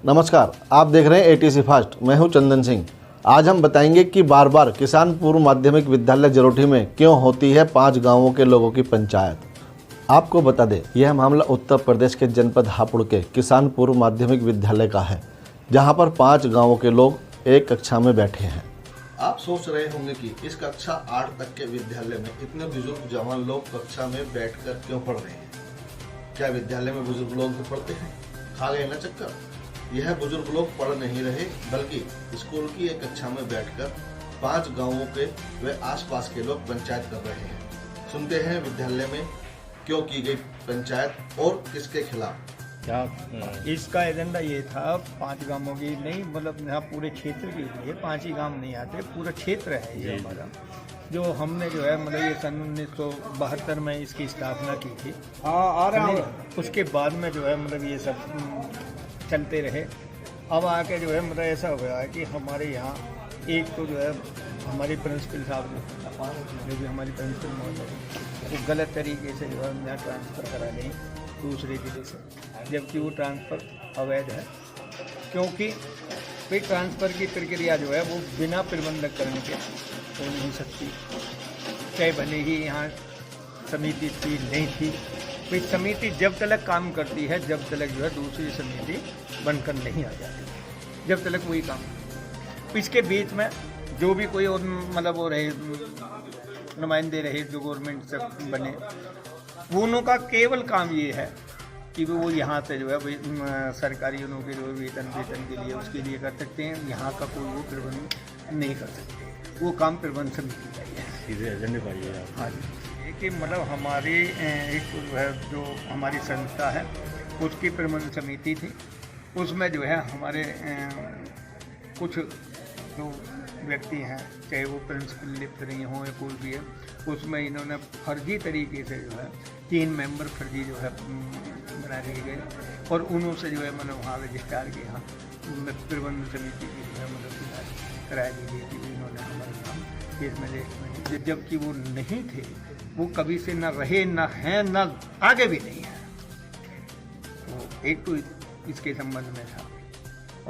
नमस्कार, आप देख रहे हैं एटीसी फास्ट। मैं हूं चंदन सिंह। आज हम बताएंगे कि बार बार किसान पूर्व माध्यमिक विद्यालय जरोठी में क्यों होती है 5 गांवों के लोगों की पंचायत। आपको बता दें, यह मामला उत्तर प्रदेश के जनपद हापुड़ के किसान पूर्व माध्यमिक विद्यालय का है, जहां पर 5 गांवों के लोग एक कक्षा में बैठे हैं। आप सोच रहे होंगे कि इस कक्षा 8 तक के विद्यालय में इतने बुजुर्ग जवान लोग कक्षा में बैठकर क्यों पढ़ रहे हैं। क्या विद्यालय में बुजुर्ग लोग भी पढ़ते हैं? खा गए ना चक्कर। यह बुजुर्ग लोग पढ़ नहीं रहे, बल्कि स्कूल की एक कक्षा में बैठकर 5 गांवों के व आसपास के लोग पंचायत कर रहे हैं। सुनते हैं विद्यालय में क्यों की गई पंचायत और किसके खिलाफ। क्या इसका एजेंडा ये था, 5 गांवों की नहीं, मतलब यहाँ पूरे क्षेत्र के लिए 5 ही गांव नहीं आते, पूरा क्षेत्र है ये हमारा। जो हमने जो है मतलब ये सन 1972 में इसकी स्थापना की थी। उसके बाद में जो है मतलब ये सब चलते रहे। अब आके जो है मतलब ऐसा हो गया है कि हमारे यहाँ एक तो जो है हमारी प्रिंसिपल साहब जो भी हमारी प्रिंसिपल महोदय वो गलत तरीके से जो है यहाँ ट्रांसफ़र करा लें दूसरे जिले से, जबकि वो ट्रांसफ़र अवैध है। क्योंकि कोई ट्रांसफ़र की प्रक्रिया जो है वो बिना प्रबंधक करने के हो नहीं सकती। चाहे भले ही यहाँ समिति थी नहीं थी, कोई समिति जब तक काम करती है, जब तक जो है दूसरी समिति बनकर नहीं आ जाती, जब तक वही काम। इसके बीच में जो भी कोई मतलब वो रहे नुमाइंदे रहे जो गवर्नमेंट से बने, उनों का केवल काम ये है कि वो यहाँ से जो है सरकारी उनों के जो वेतन के लिए उसके लिए कर सकते हैं। यहाँ का कोई वो प्रबंध नहीं कर सकते, वो काम प्रबंध समिति का ही है। सीधे एजेंडे पाइए। हाँ जी, कि मतलब हमारी एक जो हमारी संस्था है उसकी प्रबंध समिति थी। उसमें जो है हमारे कुछ जो व्यक्ति हैं, चाहे वो प्रिंसिपल लिप्त नहीं हो या कोई भी है, उसमें इन्होंने फर्जी तरीके से जो है 3 मेंबर फर्जी जो है बना दिए गए और उन्हों से जो है मतलब वहाँ रजिस्ट्रार के यहाँ प्रबंध समिति की जो है मतलब कराई दी गई थी। इन्होंने हमारे नाम केस में लिस्ट में, जबकि वो नहीं थे, वो कभी से न रहे, न हैं, न आगे भी नहीं है। तो एक तो इसके संबंध में था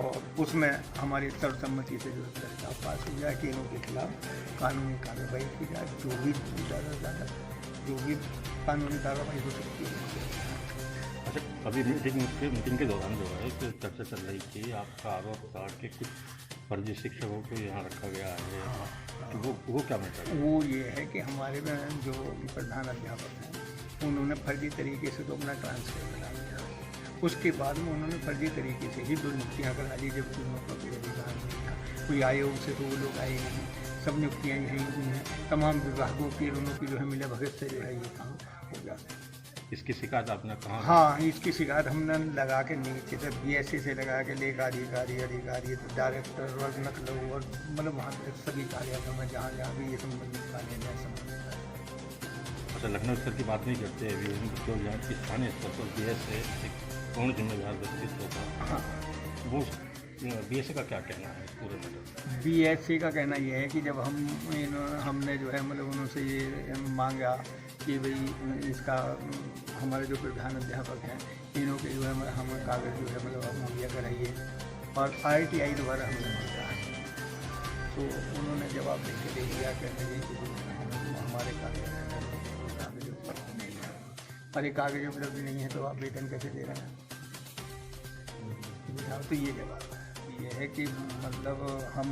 और उसमें हमारी सर्वसम्मति से जो प्रस्ताव पास हो गया कि इनों के खिलाफ कानूनी कार्रवाई की जाए, जो भी ज़्यादा जो भी कानूनी कार्रवाई हो सकती है। अच्छा, अभी मीटिंग के दौरान जो है तो चर्चा चल रही थी, आपका आरोप था कि कुछ फर्जी शिक्षकों को यहाँ रखा गया है। तो वो क्या मैटर है? वो ये है कि हमारे में जो प्रधान अध्यापक हैं उन्होंने फर्जी तरीके से तो अपना ट्रांसफर करा दिया। उसके बाद में उन्होंने फर्जी तरीके से ही 2 नियुक्तियाँ करा दी, जबकि उनका कोई अधिकार नहीं था। कोई आयोग से तो वो लोग आए नहीं, सब नियुक्तियाँ यही हुई हैं। तमाम विभागों की उन्हों की जो है मिले भगत से जो है ये काम हो जाता है। इसकी शिकायत आपने कहा? हाँ, इसकी शिकायत हमने लगा के नीचे से BSc से लगा के लेखा अधिकारी डायरेक्टर और नकलो और मतलब वहाँ तक सभी कार्यालयों में जहाँ भी ये संबंधित कार्य है संबंधित। अच्छा, लखनऊ स्तर की बात नहीं करते अभी, जो यहाँ की स्थानीय स्तर पर BS से एक पूर्ण जिम्मेदार व्यक्तित्व होता। हाँ, वो BSc का क्या कहना है पूरे मैटर? BSc का कहना ये है कि जब हमने जो है मतलब उनसे ये मांगा कि भाई इसका हमारे जो प्रधान अध्यापक हैं इनों के जो है हमें कागज़ जो है मतलब आप मुहैया कराइए और ITI द्वारा हमने मांगा है। तो उन्होंने जवाब दे के दे दिया, कहने लगे कि हमारे कागज़ उपलब्ध नहीं है। अरे कागज़ उपलब्ध नहीं है तो आप वेतन कैसे दे रहे हैं? तो ये जवाब ये है कि मतलब हम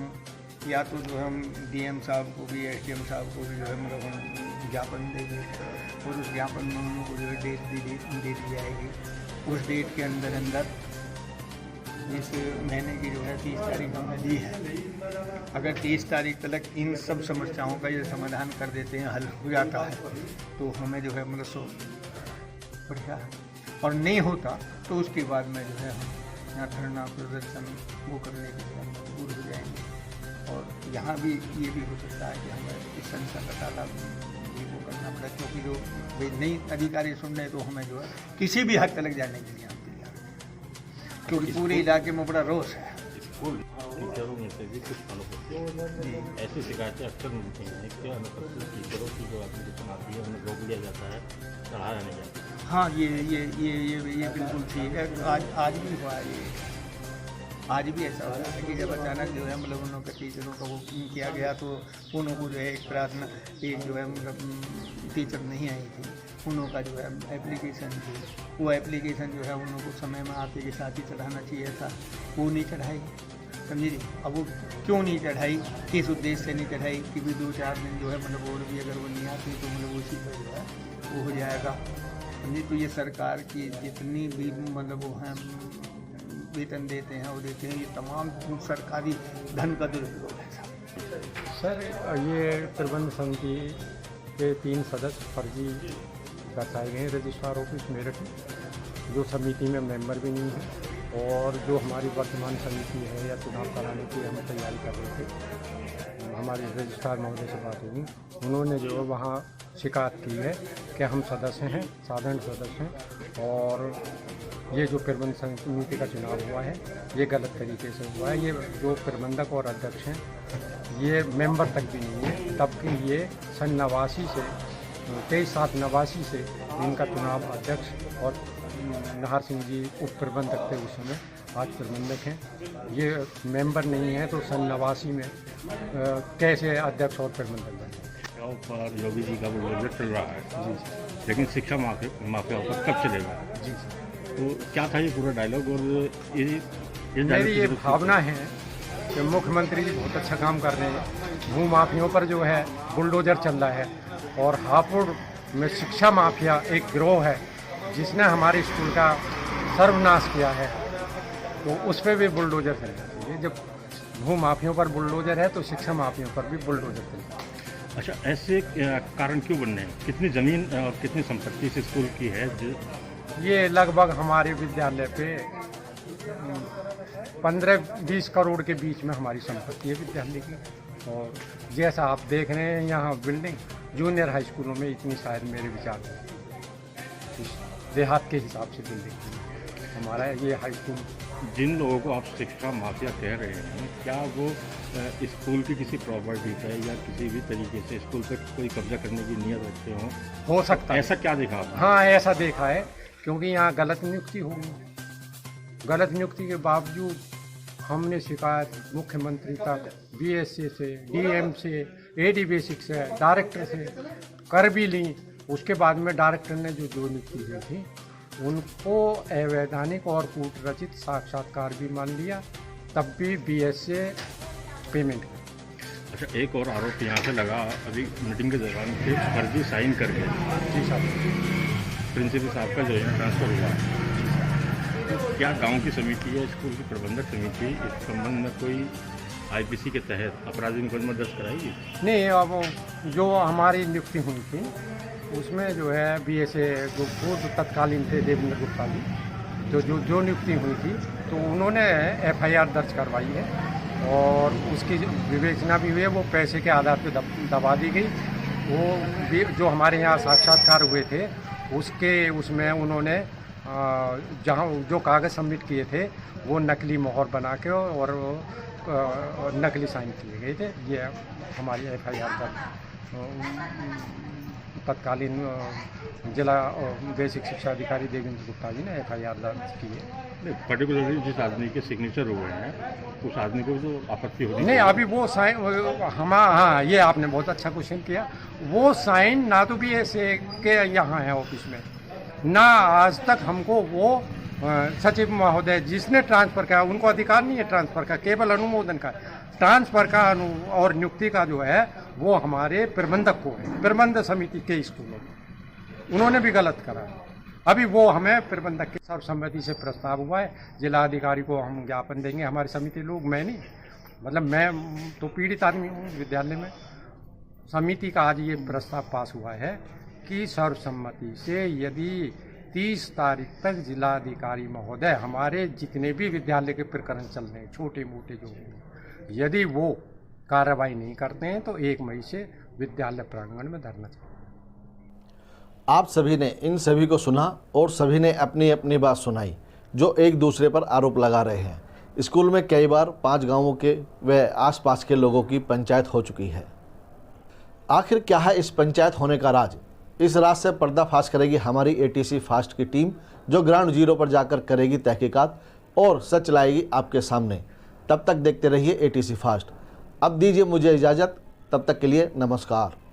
या तो जो हम DM साहब को भी SDM साहब को भी जो है मतलब हम ज्ञापन देंगे और उस ज्ञापन में उनको जो है डेट दे दी जाएगी। उस डेट के अंदर इस महीने की जो है 30 तारीख हमने दी है। अगर 30 तारीख तक इन सब समस्याओं का ये समाधान कर देते हैं, हल हो जाता है, तो हमें जो है मतलब बढ़िया है। और नहीं होता तो उसके बाद में जो है हम यहाँ धरना प्रदर्शन वो करने के लिए हम मजबूर हो जाएंगे। और यहाँ भी ये भी हो सकता है कि हमें इस संस्था का ताला भी वो करना पड़े, क्योंकि जो वे नई अधिकारी सुन रहे तो हमें जो है किसी भी हद तक जाने के लिए हम तैयार हैं, क्योंकि पूरे इलाके में बड़ा रोष है। स्कूल टीचरों में से भी कुछ अनुपस्थित ऐसी शिकायतें अक्सर मिलती हैं कि अनुपस्थित टीचरों की जो एप्लीकेशन आती है उन्हें रोक लिया जाता है, चढ़ाया नहीं जाता। हाँ, ये बिल्कुल ठीक है। आज भी हुआ है ये। आज भी ऐसा होता है कि जब अचानक जो है मतलब उन लोगों के टीचरों का वो किया गया तो उनको जो है एक प्रार्थना एक जो है मतलब टीचर नहीं आई थी, उन लोगों का जो है एप्लीकेशन थी, वो एप्लीकेशन जो है उन लोगों को समय में आते के साथ ही चढ़ाना चाहिए था, वो नहीं चढ़ाई। समझिए, अब वो क्यों नहीं चढ़ाई, किस उद्देश्य से नहीं चढ़ाई कि भी 2-4 दिन जो है मतलब और भी अगर वो नहीं आती तो मतलब उसी पर जो है वो हो जाएगा। समझिए, तो ये सरकार की जितनी भी मतलब वो हैं वेतन देते हैं वो देते हैं, ये तमाम सरकारी धन का दुरुपयोग है। सर, ये प्रबंध समिति के 3 सदस्य फर्जी दर्शाए गए हैं रजिस्ट्रार ऑफिस मेरठ में, जो समिति में मेंबर भी नहीं है, और जो हमारी वर्तमान समिति है या चुनाव कराने की हम तैयारी कर रहे थे, हमारे रजिस्ट्रार महोदय से बात हुई, उन्होंने जो वहाँ शिकायत की है कि हम सदस्य हैं, साधारण सदस्य हैं, और ये जो प्रबंध समिति का चुनाव हुआ है ये गलत तरीके से हुआ है। ये जो प्रबंधक और अध्यक्ष हैं ये मेंबर तक भी नहीं है, तबकि ये सन 89 से 23/7/89 से इनका चुनाव अध्यक्ष और नाहर सिंह जी उप प्रबंधक थे उस समय, आज प्रबंधक हैं। ये मेंबर नहीं है तो सन 89 में कैसे अध्यक्ष और प्रबंधक बने। पर योगी जी का वो प्रोजेक्ट चल रहा है जी, लेकिन शिक्षा माफिया पर कब चलेगा जी, तो क्या था ये पूरा डायलॉग? और मेरी ये भावना है कि मुख्यमंत्री जी बहुत अच्छा काम कर रहे हैं। भू माफियों पर जो है बुलडोजर चल रहा है, और हापुड़ में शिक्षा माफिया एक गिरोह है जिसने हमारे स्कूल का सर्वनाश किया है, तो उस पर भी बुलडोजर चलना चाहिए। जब भू माफियों पर बुलडोजर है तो शिक्षा माफियों पर भी बुलडोजर चलना चाहिए। अच्छा, ऐसे कारण क्यों बनने हैं? कितनी ज़मीन और कितनी संपत्ति इस स्कूल की है? ये लगभग हमारे विद्यालय पे 15-20 करोड़ के बीच में हमारी संपत्ति है विद्यालय की, और जैसा आप देख रहे हैं यहाँ बिल्डिंग जूनियर हाई स्कूलों में इतनी शायद मेरे विचार में देहात के हिसाब से बिल्डिंग हमारा ये हाई स्कूल। जिन लोगों को आप शिक्षा माफिया कह रहे हैं, क्या वो स्कूल की किसी प्रॉपर्टी पे या किसी भी तरीके से स्कूल पे कोई कब्जा करने की नीयत रखते हों? हो सकता है। ऐसा क्या देखा आपने? हाँ, ऐसा देखा है, क्योंकि यहाँ गलत नियुक्ति हो गई। गलत नियुक्ति के बावजूद हमने शिकायत मुख्यमंत्री तक, BSA से, DM से, AD बेसिक से, डायरेक्टर से कर भी ली। उसके बाद में डायरेक्टर ने जो नियुक्ति हुई थी उनको अवैधानिक और कूटरचित साक्षात्कार भी मान लिया, तब भी BSA पेमेंट कर। अच्छा, एक और आरोप यहाँ से लगा अभी मीटिंग के दौरान कि फर्जी साइन करके जी साहब, प्रिंसिपल साहब का जो है ट्रांसफ़र हुआ। तो क्या गांव की समिति है, स्कूल की प्रबंधक समिति इस संबंध में कोई IPC के तहत अपराधी मुकदमा दर्ज कराएगी? नहीं, अब जो हमारी नियुक्ति हुई थी उसमें जो है BSA जो पूर्व तत्कालीन थे देवेंद्र गुप्ता जी, तो जो नियुक्ति हुई थी तो उन्होंने FIR दर्ज करवाई है, और उसकी विवेचना भी हुई है। वो पैसे के आधार पर दबा दी गई। वो जो हमारे यहाँ साक्षात्कार हुए थे उसमें उन्होंने जहाँ जो कागज़ सबमिट किए थे वो नकली मोहर बना के और नकली साइन किए गए थे। ये हमारी FIR दर्ज तत्कालीन जिला बेसिक शिक्षा अधिकारी देवेंद्र गुप्ता जी ने FIR दर्ज की है। पर्टिकुलरली जिस आदमी के सिग्नेचर हुए हैं उस आदमी को जो आपत्ति होती नहीं, अभी वो साइन हाँ, ये आपने बहुत अच्छा क्वेश्चन किया। वो साइन ना तो BSA के यहाँ है ऑफिस में, ना आज तक हमको वो सचिव महोदय जिसने ट्रांसफ़र किया उनको अधिकार नहीं है ट्रांसफ़र का, केवल अनुमोदन का। ट्रांसफ़र का और नियुक्ति का जो है वो हमारे प्रबंधक को है, प्रबंध समिति के स्कूलों में। उन्होंने भी गलत करा। अभी वो हमें प्रबंधक के सर्वसम्मति से प्रस्ताव हुआ है, जिलाधिकारी को हम ज्ञापन देंगे। हमारी समिति लोग, मैं नहीं, मतलब मैं तो पीड़ित आदमी हूँ विद्यालय में। समिति का आज ये प्रस्ताव पास हुआ है कि सर्वसम्मति से यदि 30 तारीख तक जिलाधिकारी महोदय हमारे जितने भी विद्यालय के प्रकरण चल रहे हैं छोटे मोटे जो यदि वो कार्रवाई नहीं करते हैं तो 1 मई से विद्यालय प्रांगण में धरना चाहिए। आप सभी ने इन सभी को सुना और सभी ने अपनी अपनी बात सुनाई जो एक दूसरे पर आरोप लगा रहे हैं। स्कूल में कई बार 5 गांवों के व आसपास के लोगों की पंचायत हो चुकी है। आखिर क्या है इस पंचायत होने का राज? इस राज से पर्दाफाश करेगी हमारी ATC फास्ट की टीम, जो ग्राउंड जीरो पर जाकर करेगी तहकीकात और सच लाएगी आपके सामने। तब तक देखते रहिए ATC फास्ट। अब दीजिए मुझे इजाज़त, तब तक के लिए नमस्कार।